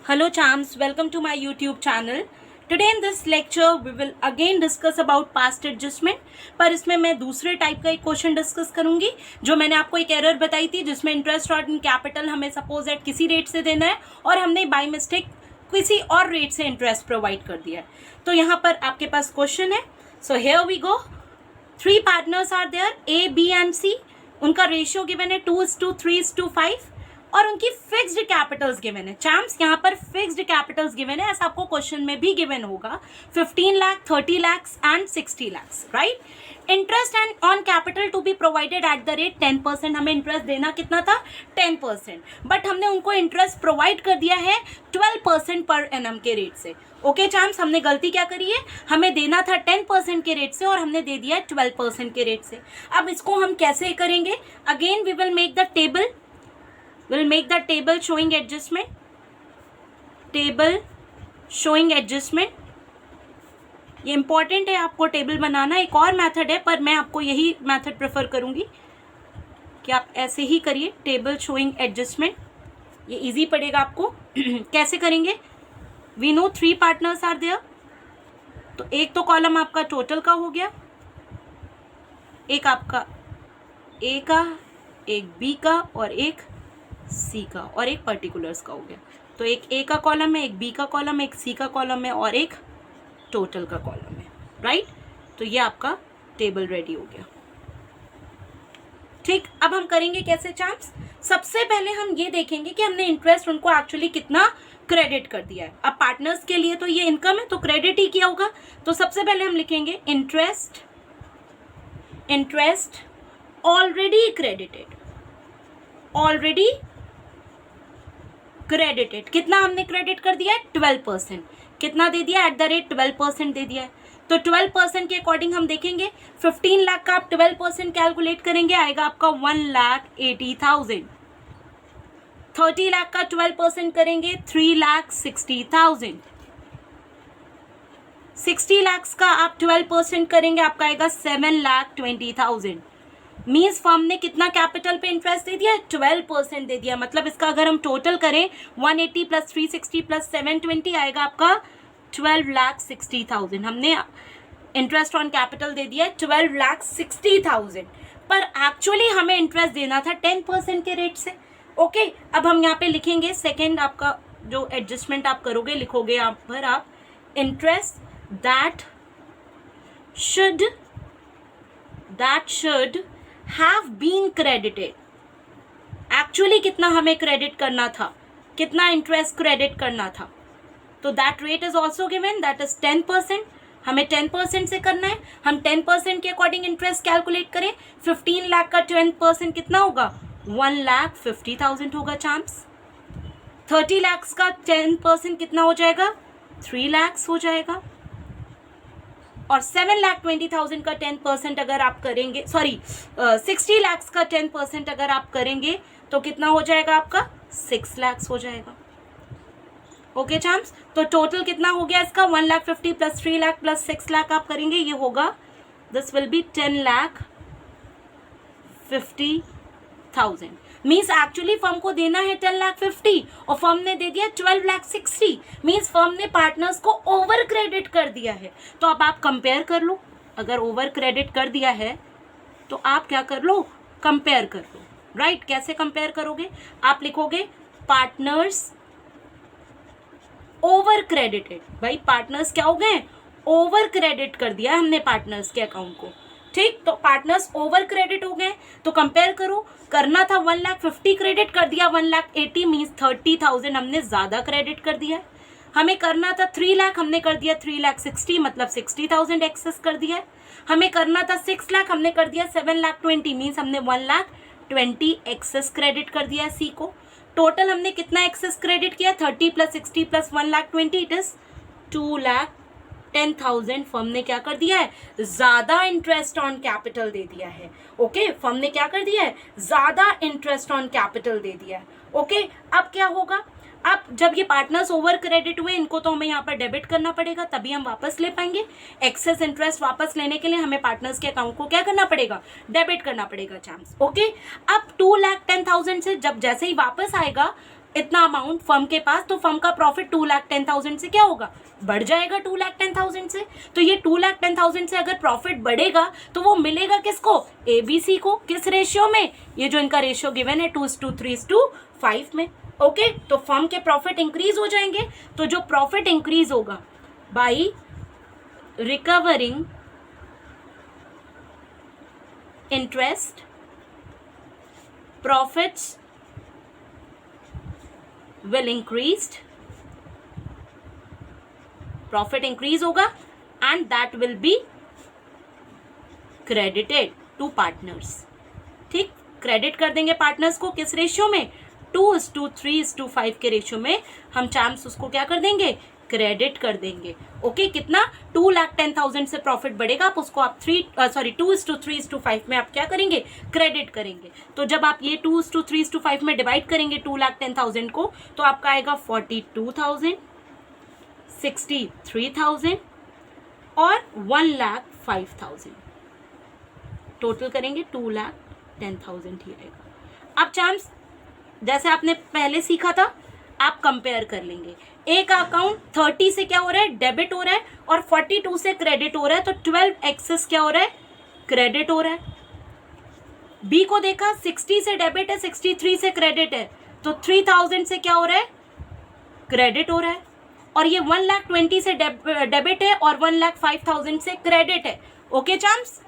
Hello champs, welcome to my YouTube channel. Today in this lecture we will again discuss about past adjustment, पर इसमें मैं दूसरे type का एक question discuss करूंगी जो मैंने आपको एक एरर बताई थी जिसमें इंटरेस्ट और कैपिटल हमें सपोज एट किसी रेट से देना है और हमने बाय मिस्टेक किसी और रेट से इंटरेस्ट प्रोवाइड कर दिया है। तो यहाँ पर आपके पास क्वेश्चन है। So here we go. 3 partners are there, A, B and C। उनका रेशियो गिवन है 2:3:5 और उनकी फिक्स्ड कैपिटल्स गिवन है। चैम्प्स यहाँ पर फिक्स्ड कैपिटल्स गिवन है, ऐसा आपको क्वेश्चन में भी गिवन होगा। 15 lakh, 30 lakh and 60 lakh, right. Interest and on capital to be provided at the rate 10%। हमें इंटरेस्ट देना कितना था? 10%, बट हमने उनको इंटरेस्ट प्रोवाइड कर दिया है 12% पर एनम के रेट से। ओके चैम्प्स, हमने गलती क्या करी है? हमें देना था 10% के रेट से और हमने दे दिया है 12% के रेट से। अब इसको हम कैसे करेंगे? Again we will make the table. We'll make the table showing adjustment. Table showing adjustment. ये important है आपको टेबल बनाना। एक और मेथड है पर मैं आपको यही मेथड प्रेफर करूँगी कि आप ऐसे ही करिए, टेबल शोइंग एडजस्टमेंट। ये इजी पड़ेगा आपको। कैसे करेंगे? We know 3 partners are there. तो एक तो कॉलम आपका टोटल का हो गया, एक आपका ए का, एक बी का और एक सी का और एक पर्टिकुलर्स का हो गया। तो एक ए का कॉलम है, एक बी का कॉलम है, एक सी का कॉलम है और एक टोटल का कॉलम है, राइट। तो ये आपका टेबल रेडी हो गया। ठीक, अब हम करेंगे कैसे चैम्प्स? सबसे पहले हम ये देखेंगे कि हमने इंटरेस्ट उनको एक्चुअली कितना क्रेडिट कर दिया है। अब पार्टनर्स के लिए तो ये इनकम है तो क्रेडिट ही किया होगा। तो सबसे पहले हम लिखेंगे इंटरेस्ट ऑलरेडी क्रेडिटेड। कितना हमने क्रेडिट कर दिया है? 12%। कितना दे दिया? एट द रेट 12% दे दिया है। तो 12% के अकॉर्डिंग हम देखेंगे 15 लाख का आप 12% कैलकुलेट करेंगे, आएगा आपका 1,80,000। 30 लाख का 12% करेंगे 3,60,000। 60 लाख का आप 12% करेंगे, आपका आएगा 7,20,000। मीन्स फर्म ने कितना कैपिटल पे इंटरेस्ट दे दिया? 12% दे दिया। मतलब इसका अगर हम टोटल करें 180 प्लस 360 प्लस 720 आएगा आपका 12,60,000। हमने इंटरेस्ट ऑन कैपिटल दे दिया 12,60,000, पर एक्चुअली हमें इंटरेस्ट देना था 10% के रेट से। ओके, अब हम यहाँ पे लिखेंगे सेकेंड आपका जो एडजस्टमेंट आप करोगे, लिखोगे यहाँ पर आप interest that should have been credited। Actually कितना हमें क्रेडिट करना था, कितना इंटरेस्ट क्रेडिट करना था? तो that rate is also given, that is 10%। हमें 10% से करना है। हम 10% के अकॉर्डिंग इंटरेस्ट कैलकुलेट करें। 15 लाख का 10% कितना होगा? 1,50,000 होगा चांस। 30 लाख का 10% कितना हो जाएगा? 3 लाख हो जाएगा। और 7,20,000 का 10% अगर आप करेंगे, 60 लाख का 10% अगर आप करेंगे तो कितना हो जाएगा आपका? 6 लाख हो जाएगा। ओके चैम्प्स, तो टोटल कितना हो गया इसका? 1,50,000 प्लस 3 लाख प्लस 6 लाख आप करेंगे, ये होगा, this will be 10,50,000। Means actually firm को देना है 10,50,000 और फर्म ने दे दिया 12,60,000। मीन्स फर्म ने पार्टनर्स को ओवर क्रेडिट कर दिया है। तो अब आप कंपेयर कर लो, अगर ओवर क्रेडिट कर दिया है तो आप क्या कर लो? कंपेयर कर लो, राइट। कैसे कंपेयर करोगे? आप लिखोगे पार्टनर्स ओवर क्रेडिटेड। भाई पार्टनर्स क्या हो गए? ओवर क्रेडिट कर दिया हमने पार्टनर्स के अकाउंट को। ठीक, तो पार्टनर्स ओवर क्रेडिट हो गए तो कंपेयर करो। करना था 1,50,000 क्रेडिट, कर दिया 1,80,000, मीन्स 30,000 हमने ज्यादा क्रेडिट कर दिया। हमें करना था 3 लाख, हमने कर दिया 3,60,000, मतलब 60,000 एक्सेस कर दिया। हमें करना था 6 लाख, हमने कर दिया 7,20,000, मीन्स हमने 1,20,000 एक्सेस क्रेडिट कर दिया सी को। टोटल हमने कितना एक्सेस क्रेडिट किया? 30 plus 60 plus 1,20,000, it is 2,10,000। Firm ने क्या कर दिया है? ज्यादा इंटरेस्ट ऑन कैपिटल दे दिया है। ओके, फर्म ने क्या कर दिया है? ज्यादा इंटरेस्ट ऑन कैपिटल दे दिया है। ओके, अब क्या होगा? अब जब ये पार्टनर्स ओवर क्रेडिट हुए, इनको तो हमें यहाँ पर डेबिट करना पड़ेगा, तभी हम वापस ले पाएंगे। एक्सेस इंटरेस्ट वापस लेने के लिए हमें पार्टनर्स के अकाउंट को क्या करना पड़ेगा? डेबिट करना पड़ेगा चांस। ओके, अब 2,10,000 से जब जैसे ही वापस आएगा इतना अमाउंट फर्म के पास, तो फर्म का प्रॉफिट 2,10,000 से क्या होगा, बढ़ जाएगा 2,10,000 से। तो ये 2,10,000 से अगर प्रॉफिट बढ़ेगा तो वो मिलेगा किसको, एबीसी को। किस रेशियो में, ये जो इनका रेशियो गिवन है 2:3:5 में। ओके, तो फर्म के प्रॉफिट इंक्रीज हो जाएंगे। तो जो प्रॉफिट इंक्रीज होगा by recovering interest, profits will increased, profit increase होगा and that will be credited to partners। ठीक, क्रेडिट कर देंगे पार्टनर्स को किस रेशियो में, 2:3:5 के रेशियो में हम चाम्स उसको क्या कर देंगे, क्रेडिट कर देंगे। ओके, कितना, 2,10,000 से प्रॉफिट बढ़ेगा, आप उसको आप 2:3:5 में आप क्या करेंगे, क्रेडिट करेंगे। तो जब आप ये 2:3:5 में डिवाइड करेंगे 2,10,000 को, तो आपका आएगा 42,000, 63,000 और 1,05,000। टोटल करेंगे 2,10,000 ही आएगा। अब चांस जैसे आपने पहले सीखा था, आप कंपेयर कर लेंगे। एक अकाउंट 30 से क्या हो रहा है, डेबिट हो रहा है, और 42 से क्रेडिट हो रहा है, तो 12 एक्सेस क्या हो रहा है, क्रेडिट हो रहा है। बी को देखा, 60 से डेबिट है, 63 से क्रेडिट है, तो 3,000 से क्या हो रहा है, क्रेडिट हो रहा है। और ये 1,20,000 से डेबिट है और 1,05,000 से क्रेडिट है। ओके चाम्स,